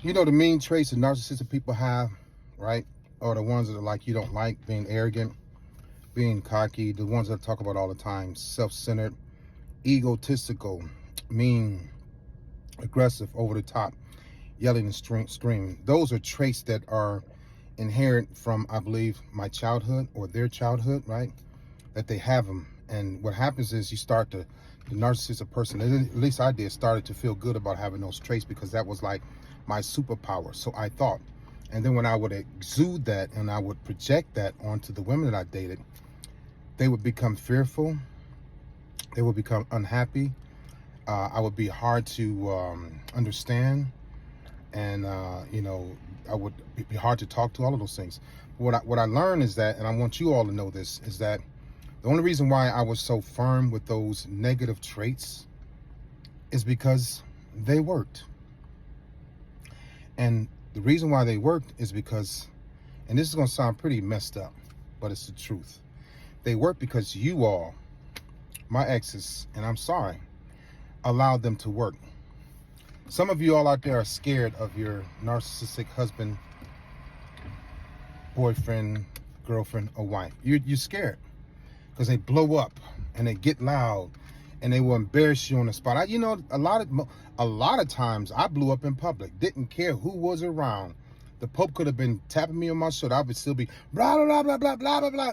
You know, the mean traits that narcissistic people have, right? Or the ones that are like you don't like, being arrogant, being cocky, the ones that I talk about all the time, self-centered, egotistical, mean, aggressive, over the top, yelling and screaming. Those are traits that are inherent from, I believe, my childhood or their childhood, right? That they have them. And what happens is the narcissistic person, at least I did, started to feel good about having those traits because that was like my superpower. So I thought. And then when I would exude that and I would project that onto the women that I dated, they would become fearful. They would become unhappy. I would be hard to understand. And, I would be hard to talk to, all of those things. What I learned is that, and I want you all to know this, is that the only reason why I was so firm with those negative traits is because they worked. And the reason why they worked is because, and this is going to sound pretty messed up, but it's the truth. They worked because you all, my exes, and I'm sorry, allowed them to work. Some of you all out there are scared of your narcissistic husband, boyfriend, girlfriend, or wife. You're scared because they blow up and they get loud and they will embarrass you on the spot. A lot of times I blew up in public. Didn't care who was around. The Pope could have been tapping me on my shoulder. I would still be blah blah blah blah blah blah blah.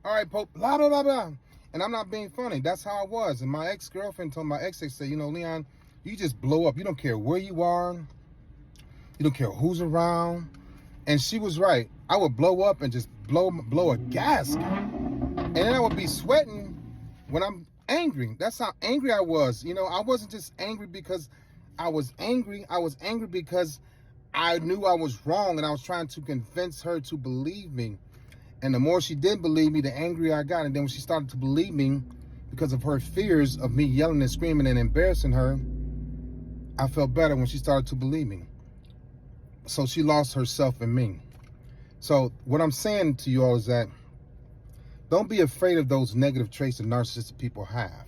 All right, Pope, blah blah blah blah. And I'm not being funny. That's how I was. And my ex-girlfriend told my ex, they said, Leon, you just blow up. You don't care where you are. You don't care who's around. And she was right. I would blow up and just blow a gasket. And then I would be sweating when I'm angry. That's how angry I was. I wasn't just angry because I was angry. I was angry because I knew I was wrong and I was trying to convince her to believe me. And the more she did believe me, the angrier I got. And then when she started to believe me because of her fears of me yelling and screaming and embarrassing her, I felt better when she started to believe me. So she lost herself in me. So what I'm saying to you all is that don't be afraid of those negative traits that narcissistic people have.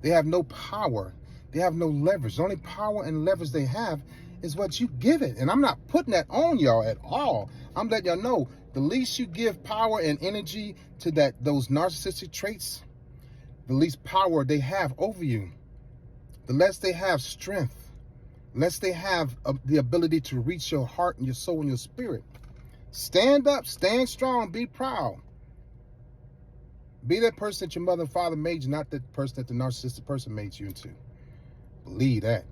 They have no power. They have no leverage. The only power and leverage they have is what you give it. And I'm not putting that on y'all at all. I'm letting y'all know the least you give power and energy to those narcissistic traits, the least power they have over you. The less they have strength. Lest they have the ability to reach your heart and your soul and your spirit. Stand up, stand strong, be proud. Be that person that your mother and father made you, not that person that the narcissistic person made you into. Believe that.